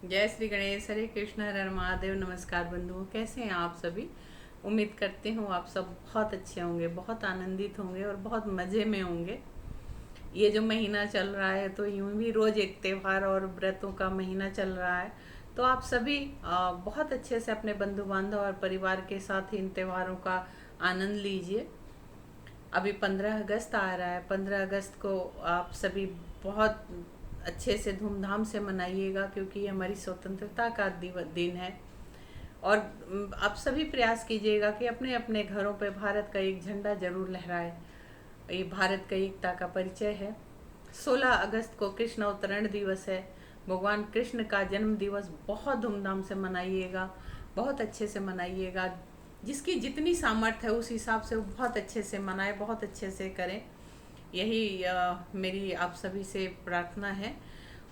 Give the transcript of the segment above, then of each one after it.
जय श्री गणेश, हरे कृष्ण, हर हर महादेव। नमस्कार बंधुओं, कैसे हैं आप सभी। उम्मीद करते हूँ आप सब बहुत अच्छे होंगे, बहुत आनंदित होंगे और बहुत मज़े में होंगे। ये जो महीना चल रहा है तो यूं भी रोज़ एक त्यौहार और व्रतों का महीना चल रहा है। तो आप सभी बहुत अच्छे से अपने बंधु बांधव और परिवार के साथ इन त्योहारों का आनंद लीजिए। अभी 15 अगस्त आ रहा है। 15 अगस्त को आप सभी बहुत अच्छे से धूमधाम से मनाइएगा, क्योंकि ये हमारी स्वतंत्रता का दिन है। और आप सभी प्रयास कीजिएगा कि अपने अपने घरों पे भारत का एक झंडा जरूर लहराए। ये भारत का एकता का परिचय है। 16 अगस्त को कृष्ण अवतरण दिवस है। भगवान कृष्ण का जन्म दिवस बहुत धूमधाम से मनाइएगा, बहुत अच्छे से मनाइएगा। जिसकी जितनी सामर्थ्य है उस हिसाब से वो बहुत अच्छे से मनाए, बहुत अच्छे से करें। यही मेरी आप सभी से प्रार्थना है।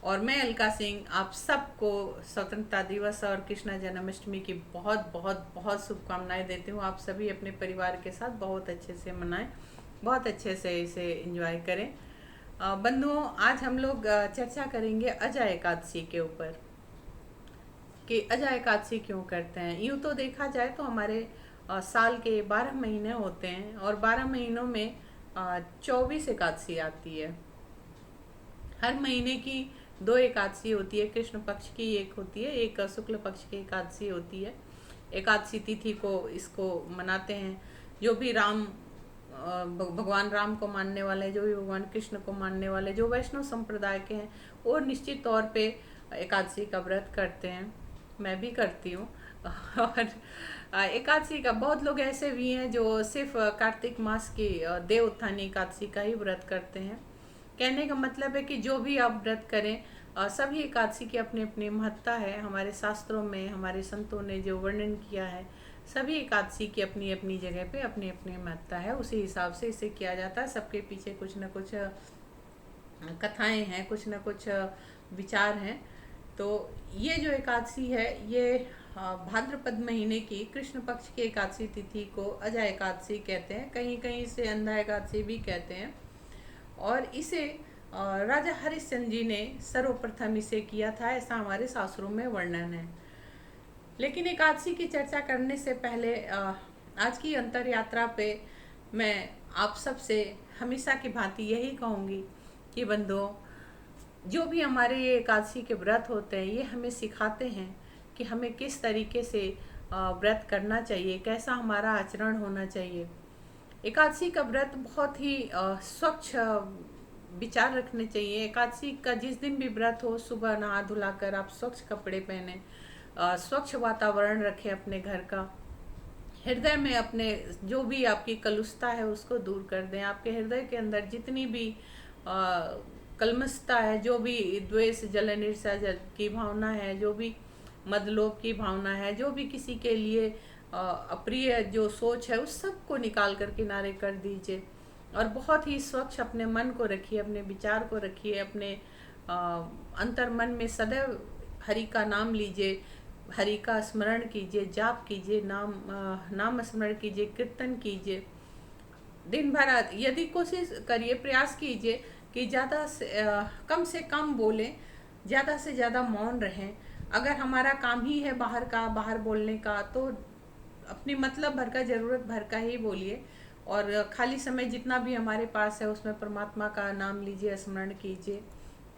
और मैं अलका सिंह आप सबको स्वतंत्रता दिवस और कृष्ण जन्माष्टमी की बहुत बहुत बहुत शुभकामनाएं देती हूँ। आप सभी अपने परिवार के साथ बहुत अच्छे से मनाएं, बहुत अच्छे से इसे एंजॉय करें। बंधुओं, आज हम लोग चर्चा करेंगे अजय एकादशी के ऊपर कि अजय एकादशी क्यों करते हैं। यूँ तो देखा जाए तो हमारे साल के 12 महीने होते हैं और 12 महीनों में 24 एकादशी आती है। हर महीने की 2 एकादशी होती है। कृष्ण पक्ष की एक होती है, एक शुक्ल पक्ष की एकादशी होती है। एकादशी तिथि को इसको मनाते हैं। जो भी भगवान राम को मानने वाले, जो भी भगवान कृष्ण को मानने वाले, जो वैष्णव संप्रदाय के हैं, वो निश्चित तौर पे एकादशी का व्रत करते हैं। मैं भी करती हूँ। और एकादशी का बहुत लोग ऐसे भी हैं जो सिर्फ कार्तिक मास की देव उत्थानी एकादशी का ही व्रत करते हैं। कहने का मतलब है कि जो भी आप व्रत करें, सभी एकादशी की अपनी अपनी महत्ता है। हमारे शास्त्रों में हमारे संतों ने जो वर्णन किया है, सभी एकादशी की अपनी अपनी जगह पे अपनी अपनी महत्ता है। उसी हिसाब से इसे किया जाता है। सबके पीछे कुछ न कुछ कथाएं हैं, कुछ न कुछ विचार हैं। तो ये जो एकादशी है, ये भाद्रपद महीने की कृष्ण पक्ष की एकादशी तिथि को अजय एकादशी कहते हैं। कहीं कहीं इसे अंधा एकादशी भी कहते हैं। और इसे राजा हरिश्चंद्र जी ने सर्वप्रथम इसे किया था, ऐसा हमारे शास्त्रों में वर्णन है। लेकिन एकादशी की चर्चा करने से पहले आज की अंतर यात्रा पे मैं आप सब से हमेशा की भांति यही कहूँगी कि बंधुओं, जो भी हमारे ये एकादशी के व्रत होते हैं, ये हमें सिखाते हैं कि हमें किस तरीके से व्रत करना चाहिए, कैसा हमारा आचरण होना चाहिए। एकादशी का व्रत बहुत ही स्वच्छ विचार रखने चाहिए। एकादशी का जिस दिन भी व्रत हो, सुबह नहा धुला कर आप स्वच्छ कपड़े पहने, स्वच्छ वातावरण रखें अपने घर का। हृदय में अपने जो भी आपकी कलुषता है उसको दूर कर दें। आपके हृदय के अंदर जितनी भी कलमशता है, जो भी द्वेष, जलन, ईर्ष्या की भावना है, जो भी मदलोभ की भावना है, जो भी किसी के लिए अप्रिय जो सोच है, उस सब को निकाल कर किनारे कर दीजिए। और बहुत ही स्वच्छ अपने मन को रखिए, अपने विचार को रखिए। अपने अंतर मन में सदैव हरि का नाम लीजिए, हरि का स्मरण कीजिए, जाप कीजिए, नाम स्मरण कीजिए, कीर्तन कीजिए। दिन भर यदि कोशिश करिए, प्रयास कीजिए कि कम से कम बोलें, ज़्यादा से ज़्यादा मौन रहें। अगर हमारा काम ही है बाहर बोलने का, तो अपनी मतलब भर का, ज़रूरत भर का ही बोलिए। और खाली समय जितना भी हमारे पास है उसमें परमात्मा का नाम लीजिए, स्मरण कीजिए।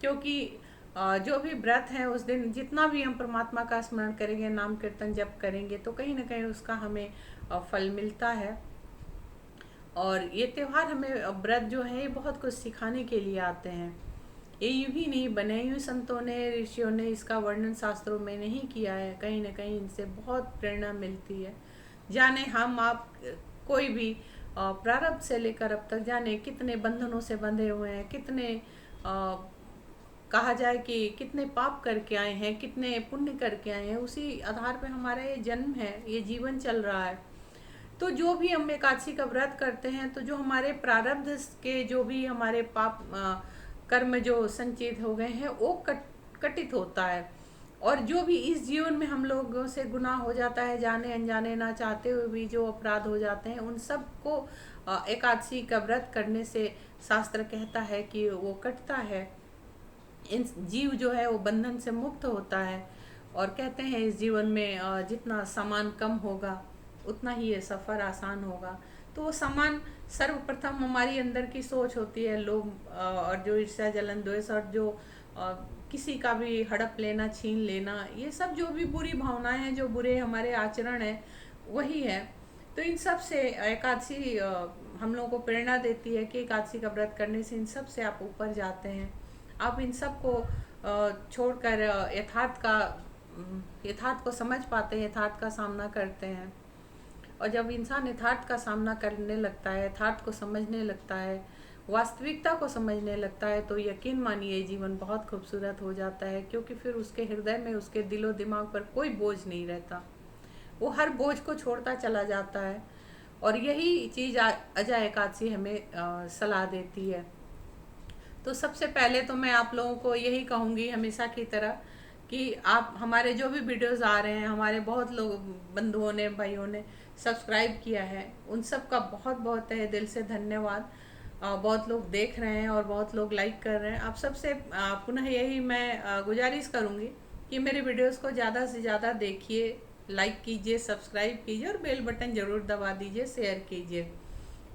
क्योंकि जो भी व्रत है उस दिन जितना भी हम परमात्मा का स्मरण करेंगे, नाम कीर्तन जप करेंगे, तो कहीं ना कहीं उसका हमें फल मिलता है। और ये त्यौहार हमें व्रत जो है ये बहुत कुछ सिखाने के लिए आते हैं। ये यूं ही नहीं बने, यूं संतों ने, ऋषियों ने इसका वर्णन शास्त्रों में नहीं किया है। कहीं ना कहीं इनसे बहुत प्रेरणा मिलती है। जाने हम आप कोई भी प्रारब्ध से लेकर अब तक जाने कितने बंधनों से बंधे हुए हैं, कितने कहा जाए कि कितने पाप करके आए हैं, कितने पुण्य करके आए हैं। उसी आधार पे हमारा ये जन्म है, ये जीवन चल रहा है। तो जो भी हम एकादशी का व्रत करते हैं, तो जो हमारे प्रारब्ध के जो भी हमारे पाप कर्म जो संचित हो गए हैं, वो कटित होता है। और जो भी इस जीवन में हम लोगों से गुनाह हो जाता है, जाने अनजाने, ना चाहते हुए भी जो अपराध हो जाते हैं, उन सब को एकादशी का व्रत करने से शास्त्र कहता है कि वो कटता है। इन जीव जो है वो बंधन से मुक्त होता है। और कहते हैं इस जीवन में जितना सामान कम होगा उतना ही ये सफ़र आसान होगा। तो वो सामान सर्वप्रथम हमारी अंदर की सोच होती है, लोग और जो ईर्ष्या जलन द्वेष और जो अ, किसी का भी हड़प लेना छीन लेना, ये सब जो भी बुरी भावनाएं हैं, जो बुरे हमारे आचरण है, वही है। तो इन सब से एकादशी हम लोगों को प्रेरणा देती है कि एकादशी का व्रत करने से इन सब से आप ऊपर जाते हैं। आप इन सब को छोड़कर यथार्थ को समझ पाते हैं, यथार्थ का सामना करते हैं। और जब इंसान यथार्थ का सामना करने लगता है, यथार्थ को समझने लगता है, वास्तविकता को समझने लगता है, तो यकीन मानिए जीवन बहुत खूबसूरत हो जाता है। क्योंकि फिर उसके हृदय में, उसके दिलो दिमाग पर कोई बोझ नहीं रहता, वो हर बोझ को छोड़ता चला जाता है। और यही चीज़ अजय एकादशी हमें सलाह देती है। तो सबसे पहले तो मैं आप लोगों को यही कहूँगी हमेशा की तरह कि आप हमारे जो भी वीडियोस आ रहे हैं, हमारे बहुत लोग बंधुओं ने, भाइयों ने सब्सक्राइब किया है, उन सब का बहुत बहुत तहे दिल से धन्यवाद। बहुत लोग देख रहे हैं और बहुत लोग लाइक कर रहे हैं। आप सबसे पुनः यही मैं गुजारिश करूँगी कि मेरे वीडियोस को ज़्यादा से ज़्यादा देखिए, लाइक कीजिए, सब्सक्राइब कीजिए और बेल बटन ज़रूर दबा दीजिए, शेयर कीजिए।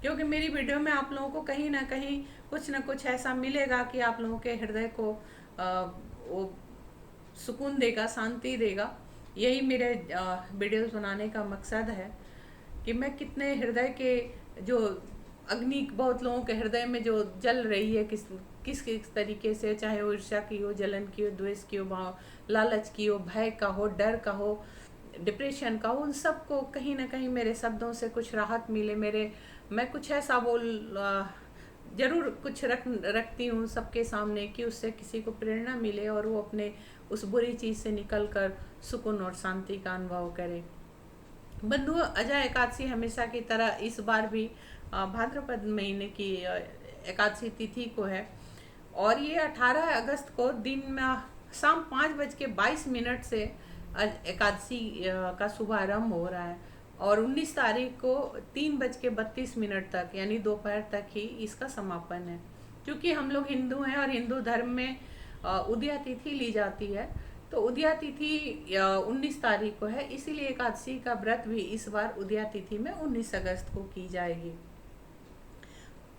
क्योंकि मेरी वीडियो में आप लोगों को कहीं ना कहीं कुछ ना कुछ ऐसा मिलेगा कि आप लोगों के हृदय को वो सुकून देगा, शांति देगा। यही मेरे वीडियोस बनाने का मकसद है कि मैं कितने हृदय के जो अग्नि बहुत लोगों के हृदय में जो जल रही है, किस किस तरीके से, चाहे वो ईर्ष्या की हो, जलन की हो, द्वेष की हो, भाव लालच की हो, भय का हो, डर का हो, डिप्रेशन का हो, उन सब को कहीं ना कहीं मेरे शब्दों से कुछ राहत मिले। मैं कुछ ऐसा जरूर कुछ रखती हूँ सबके सामने कि उससे किसी को प्रेरणा मिले और वो अपने उस बुरी चीज़ से निकल कर सुकून और शांति का अनुभव करे। बंधु, अजय एकादशी हमेशा की तरह इस बार भी भाद्रपद महीने की एकादशी तिथि को है और ये 18 अगस्त को दिन में शाम 5:22 से एकादशी का शुभारंभ हो रहा है और 19 तारीख को 3:32 तक यानी दोपहर तक ही इसका समापन है। क्योंकि हम लोग हिंदू हैं और हिंदू धर्म में उदया तिथि ली जाती है, तो उदया तिथि 19 तारीख को है, इसीलिए एकादशी का व्रत भी इस बार उदया तिथि में 19 अगस्त को की जाएगी।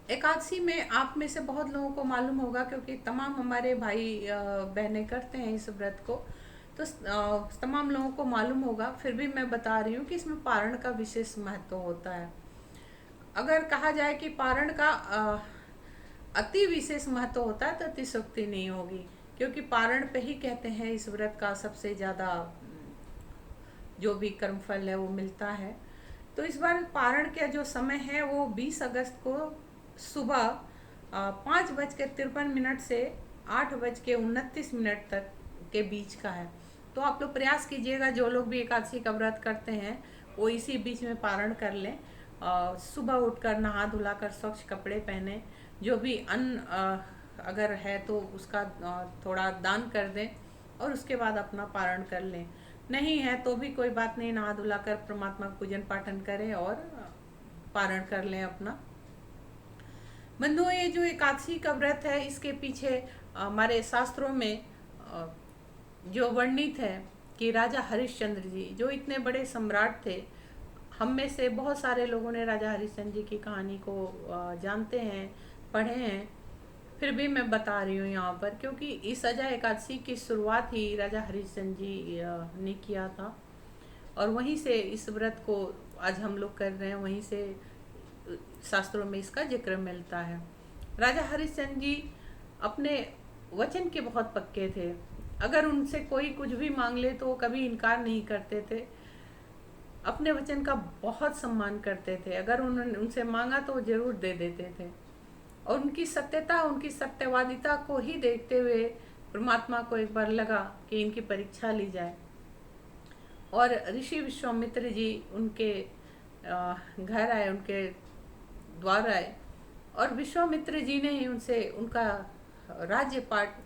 एकादशी में आप में से बहुत लोगों को मालूम होगा, क्योंकि तमाम हमारे भाई बहनें करते हैं इस व्रत को, तो तमाम लोगों को मालूम होगा। फिर भी मैं बता रही हूँ कि इसमें पारण का विशेष महत्व होता है। अगर कहा जाए कि पारण का अति विशेष महत्व होता है तो अतिशयोक्ति नहीं होगी, क्योंकि पारण पे ही कहते हैं इस व्रत का सबसे ज़्यादा जो भी कर्मफल है वो मिलता है। तो इस बार पारण का जो समय है वो 20 अगस्त को सुबह 5:53 से 8:29 तक के बीच का है। तो आप लोग प्रयास कीजिएगा, जो लोग भी एकादशी का व्रत करते हैं वो इसी बीच में पारण कर लें। सुबह उठकर नहा धुलाकर स्वच्छ कपड़े पहने, जो भी अन्न अगर है तो उसका थोड़ा दान कर दें और उसके बाद अपना पारण कर लें। नहीं है तो भी कोई बात नहीं, नहा धुलाकर परमात्मा पूजन पाठन करें और पारण कर लें अपना। बंधुओं, ये जो एकादशी का व्रत है इसके पीछे हमारे शास्त्रों में जो वर्णित है कि राजा हरिश्चंद्र जी जो इतने बड़े सम्राट थे, हम में से बहुत सारे लोगों ने राजा हरिश्चंद्र जी की कहानी को जानते हैं, पढ़े हैं, फिर भी मैं बता रही हूँ यहाँ पर, क्योंकि इस अजय एकादशी की शुरुआत ही राजा हरिश्चंद्र जी ने किया था और वहीं से इस व्रत को आज हम लोग कर रहे हैं, वहीं से शास्त्रों में इसका जिक्र मिलता है। राजा हरिश्चंद्र जी अपने वचन के बहुत पक्के थे। अगर उनसे कोई कुछ भी मांग ले तो वो कभी इनकार नहीं करते थे, अपने वचन का बहुत सम्मान करते थे। अगर उन्होंने उनसे मांगा तो वो जरूर दे देते थे और उनकी सत्यता, उनकी सत्यवादिता को ही देखते हुए परमात्मा को एक बार लगा कि इनकी परीक्षा ली जाए और ऋषि विश्वामित्र जी उनके घर आए, उनके द्वार आए और विश्वामित्र जी ने ही उनसे उनका राज्यपाट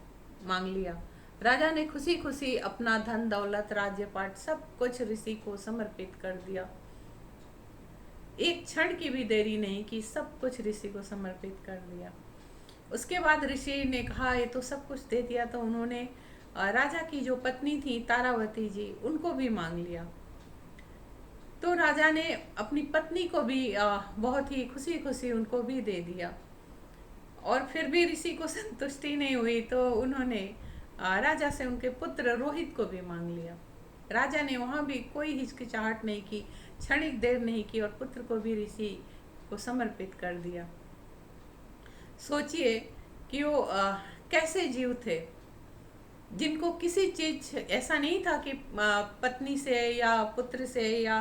मांग लिया। राजा ने खुशी खुशी अपना धन दौलत, राज्यपाट सब कुछ ऋषि को समर्पित कर दिया। एक क्षण की भी देरी नहीं की, सब कुछ ऋषि को समर्पित कर दिया। उसके बाद ऋषि ने कहा ये तो सब कुछ दे दिया, तो उन्होंने राजा की जो पत्नी थी तारावती जी, उनको भी मांग लिया। तो राजा ने अपनी पत्नी को भी बहुत ही खुशी खुशी उनको भी दे दिया। और फिर भी ऋषि को संतुष्टि नहीं हुई, तो उन्होंने राजा से उनके पुत्र रोहित को भी मांग लिया। राजा ने वहाँ भी कोई हिचकिचाहट नहीं की, क्षणिक देर नहीं की, और पुत्र को भी ऋषि को समर्पित कर दिया। सोचिए कि वो कैसे जीव थे, जिनको किसी चीज ऐसा नहीं था कि पत्नी से या पुत्र से या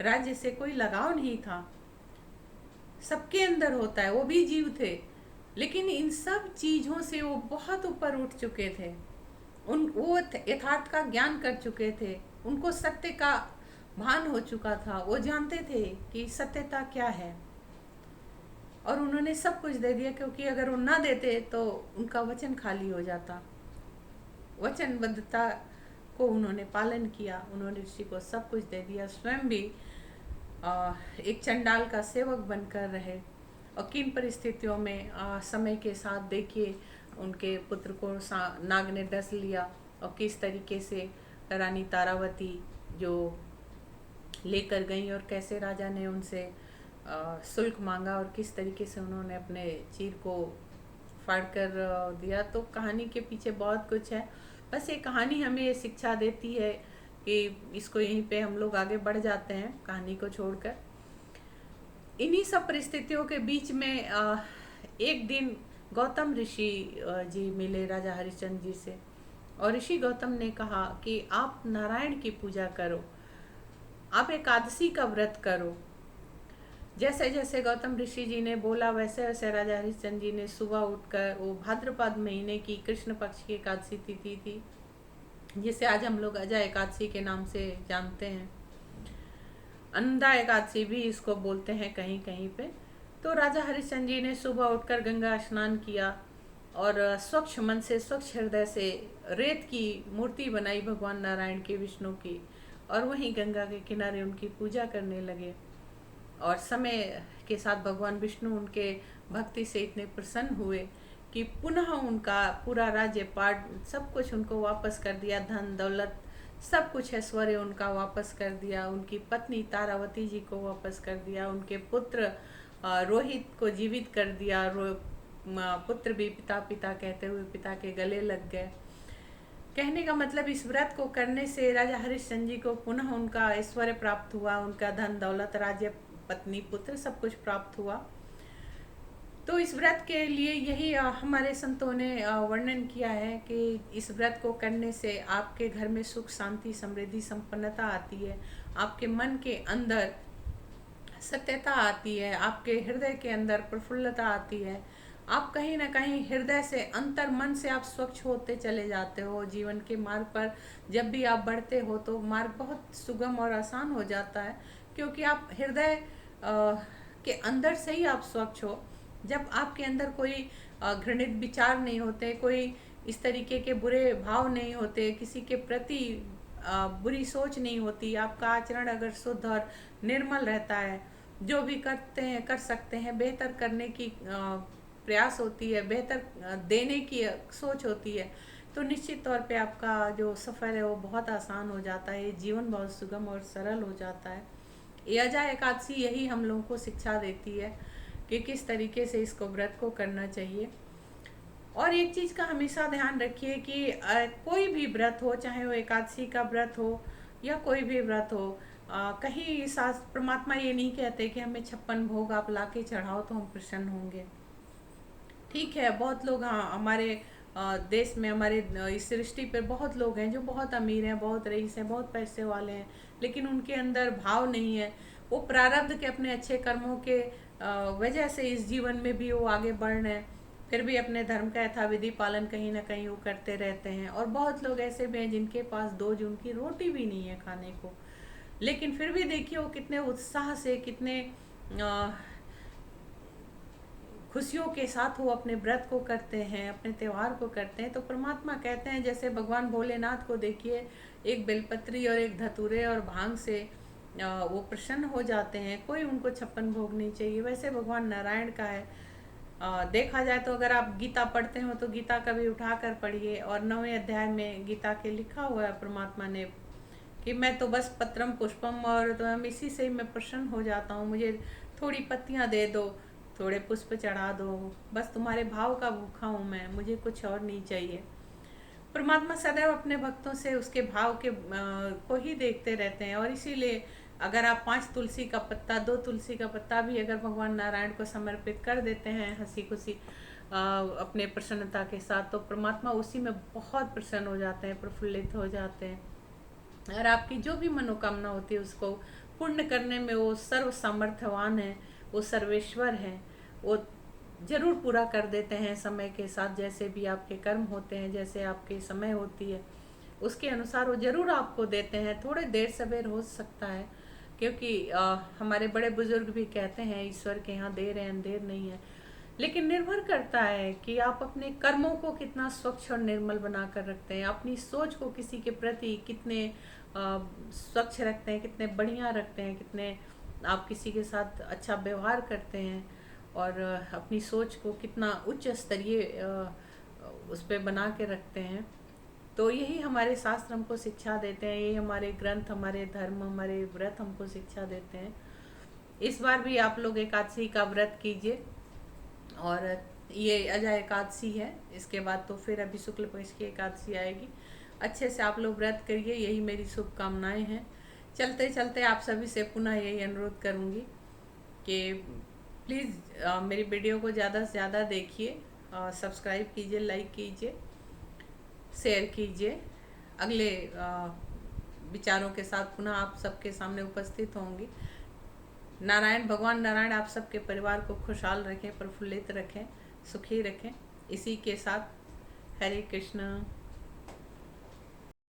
राज्य से कोई लगाव नहीं था। सबके अंदर होता है, वो भी जीव थे, लेकिन इन सब चीजों से वो बहुत ऊपर उठ चुके थे। वो यथार्थ का ज्ञान कर चुके थे, उनको सत्य का भान हो चुका था। वो जानते थे कि सत्यता क्या है, और उन्होंने सब कुछ दे दिया, क्योंकि अगर वो ना देते तो उनका वचन खाली हो जाता। वचनबद्धता को उन्होंने पालन किया, उन्होंने ऋषि को सब कुछ दे दिया, स्वयं भी एक चंडाल का सेवक बनकर रहे। और किन परिस्थितियों में समय के साथ देखिए उनके पुत्र को नाग ने डस लिया, और किस तरीके से रानी तारावती जो लेकर गई, और कैसे राजा ने उनसे शुल्क मांगा, और किस तरीके से उन्होंने अपने चीर को फाड़ कर दिया। तो कहानी के पीछे बहुत कुछ है। बस ये कहानी हमें ये शिक्षा देती है कि इसको यहीं पे हम लोग आगे बढ़ जाते हैं कहानी को छोड़कर। इन्हीं सब परिस्थितियों के बीच में एक दिन गौतम ऋषि जी मिले राजा हरिश्चंद्र जी से, और ऋषि गौतम ने कहा कि आप नारायण की पूजा करो, आप एकादशी का व्रत करो। जैसे जैसे गौतम ऋषि जी ने बोला, वैसे वैसे राजा हरिश्चंद्र जी ने सुबह उठकर, वो भाद्रपद महीने की कृष्ण पक्ष की एकादशी तिथि थी, जिसे आज हम लोग अजय एकादशी के नाम से जानते हैं, अन्नदा एकादशी भी इसको बोलते हैं कहीं कहीं पे। तो राजा हरिश्चंद्र जी ने सुबह उठकर गंगा स्नान किया, और स्वच्छ मन से, स्वच्छ हृदय से रेत की मूर्ति बनाई भगवान नारायण की, विष्णु की, और वहीं गंगा के किनारे उनकी पूजा करने लगे। और समय के साथ भगवान विष्णु उनके भक्ति से इतने प्रसन्न हुए कि पुनः उनका पूरा राज्य पाट सब कुछ उनको वापस कर दिया, धन दौलत सब कुछ ऐश्वर्य उनका वापस कर दिया, उनकी पत्नी तारावती जी को वापस कर दिया, उनके पुत्र रोहित को जीवित कर दिया। पुत्र भी पिता पिता कहते हुए पिता के गले लग गए। कहने का मतलब, इस व्रत को करने से राजा हरिश्चंद्र जी को पुनः उनका ऐश्वर्य प्राप्त हुआ, उनका धन दौलत, राज्य, पत्नी, पुत्र सब कुछ प्राप्त हुआ। तो इस व्रत के लिए यही हमारे संतों ने वर्णन किया है कि इस व्रत को करने से आपके घर में सुख, शांति, समृद्धि, संपन्नता आती है, आपके मन के अंदर सत्यता आती है, आपके हृदय के अंदर प्रफुल्लता आती है, आप कहीं ना कहीं हृदय से, अंतर मन से आप स्वच्छ होते चले जाते हो। जीवन के मार्ग पर जब भी आप बढ़ते हो तो मार्ग बहुत सुगम और आसान हो जाता है, क्योंकि आप हृदय के अंदर से ही आप स्वच्छ हो। जब आपके अंदर कोई घृणित विचार नहीं होते, कोई इस तरीके के बुरे भाव नहीं होते, किसी के प्रति बुरी सोच नहीं होती, आपका आचरण अगर शुद्ध और निर्मल रहता है, जो भी करते हैं कर सकते हैं, बेहतर करने की प्रयास होती है, बेहतर देने की सोच होती है, तो निश्चित तौर पे आपका जो सफ़र है वो बहुत आसान हो जाता है, जीवन बहुत सुगम और सरल हो जाता है। ये अजय एकादशी यही हम लोगों को शिक्षा देती है कि किस तरीके से इसको व्रत को करना चाहिए। और एक चीज़ का हमेशा ध्यान रखिए कि कोई भी व्रत हो, चाहे वो एकादशी का व्रत हो या कोई भी व्रत हो, कहीं शास्त्र परमात्मा ये नहीं कहते कि हमें 56 भोग आप ला के चढ़ाओ तो हम प्रसन्न होंगे। ठीक है, बहुत लोग, हाँ, हमारे देश में, हमारे इस सृष्टि पर बहुत लोग हैं जो बहुत अमीर हैं, बहुत रईस हैं, बहुत पैसे वाले हैं, लेकिन उनके अंदर भाव नहीं है। वो प्रारब्ध के अपने अच्छे कर्मों के वजह से इस जीवन में भी वो आगे बढ़ रहे हैं, फिर भी अपने धर्म का यथाविधि पालन कहीं ना कहीं वो करते रहते हैं। और बहुत लोग ऐसे भी हैं जिनके पास 2 जून की रोटी भी नहीं है खाने को, लेकिन फिर भी देखिए वो कितने उत्साह से, कितने खुशियों के साथ वो अपने व्रत को करते हैं, अपने त्यौहार को करते हैं। तो परमात्मा कहते हैं, जैसे भगवान भोलेनाथ को देखिए, एक बेलपत्री और एक धतूरे और भांग से वो प्रसन्न हो जाते हैं, कोई उनको 56 भोग नहीं चाहिए। वैसे भगवान नारायण का है, देखा जाए तो अगर आप गीता पढ़ते हो तो गीता कभी उठा कर पढ़िए, और 9वें अध्याय में गीता के लिखा हुआ है परमात्मा ने कि मैं तो बस पत्रम पुष्पम, और तो हम इसी से ही मैं प्रसन्न हो जाता हूँ, मुझे थोड़ी पत्तियाँ दे दो, थोड़े पुष्प चढ़ा दो, बस तुम्हारे भाव का भूखा हूँ मैं, मुझे कुछ और नहीं चाहिए। परमात्मा सदैव अपने भक्तों से उसके भाव के को ही देखते रहते हैं, और इसीलिए अगर आप 5 तुलसी का पत्ता, 2 तुलसी का पत्ता भी अगर भगवान नारायण को समर्पित कर देते हैं हंसी खुशी अपने प्रसन्नता के साथ, तो परमात्मा उसी में बहुत प्रसन्न हो जाते हैं, प्रफुल्लित हो जाते हैं, और आपकी जो भी मनोकामना होती है उसको पूर्ण करने में वो सर्व सामर्थ्यवान है, वो सर्वेश्वर है, वो जरूर पूरा कर देते हैं समय के साथ। जैसे भी आपके कर्म होते हैं, जैसे आपकी समय होती है, उसके अनुसार वो जरूर आपको देते हैं। थोड़े देर सवेर हो सकता है, क्योंकि हमारे बड़े बुजुर्ग भी कहते हैं ईश्वर के यहाँ देर है अंधेर नहीं है, लेकिन निर्भर करता है कि आप अपने कर्मों को कितना स्वच्छ और निर्मल बना कर रखते हैं, अपनी सोच को किसी के प्रति कितने स्वच्छ रखते हैं, कितने बढ़िया रखते हैं, कितने आप किसी के साथ अच्छा व्यवहार करते हैं, और अपनी सोच को कितना उच्च स्तरीय उस पर बना के रखते हैं। तो यही हमारे शास्त्र हमको शिक्षा देते हैं, यही हमारे ग्रंथ, हमारे धर्म, हमारे व्रत हमको शिक्षा देते हैं। इस बार भी आप लोग एकादशी का व्रत कीजिए, और ये अजय एकादशी है, इसके बाद तो फिर अभी शुक्ल पक्ष की एकादशी आएगी। अच्छे से आप लोग व्रत करिए, यही मेरी शुभकामनाएं हैं। चलते चलते आप सभी से पुनः यही अनुरोध करूंगी कि प्लीज़ मेरी वीडियो को ज़्यादा से ज़्यादा देखिए, सब्सक्राइब कीजिए, लाइक कीजिए, शेयर कीजिए। अगले विचारों के साथ पुनः आप सबके सामने उपस्थित होंगी। नारायण, भगवान नारायण आप सबके परिवार को खुशहाल रखें, प्रफुल्लित रखें, सुखी रखें। इसी के साथ हरे कृष्ण।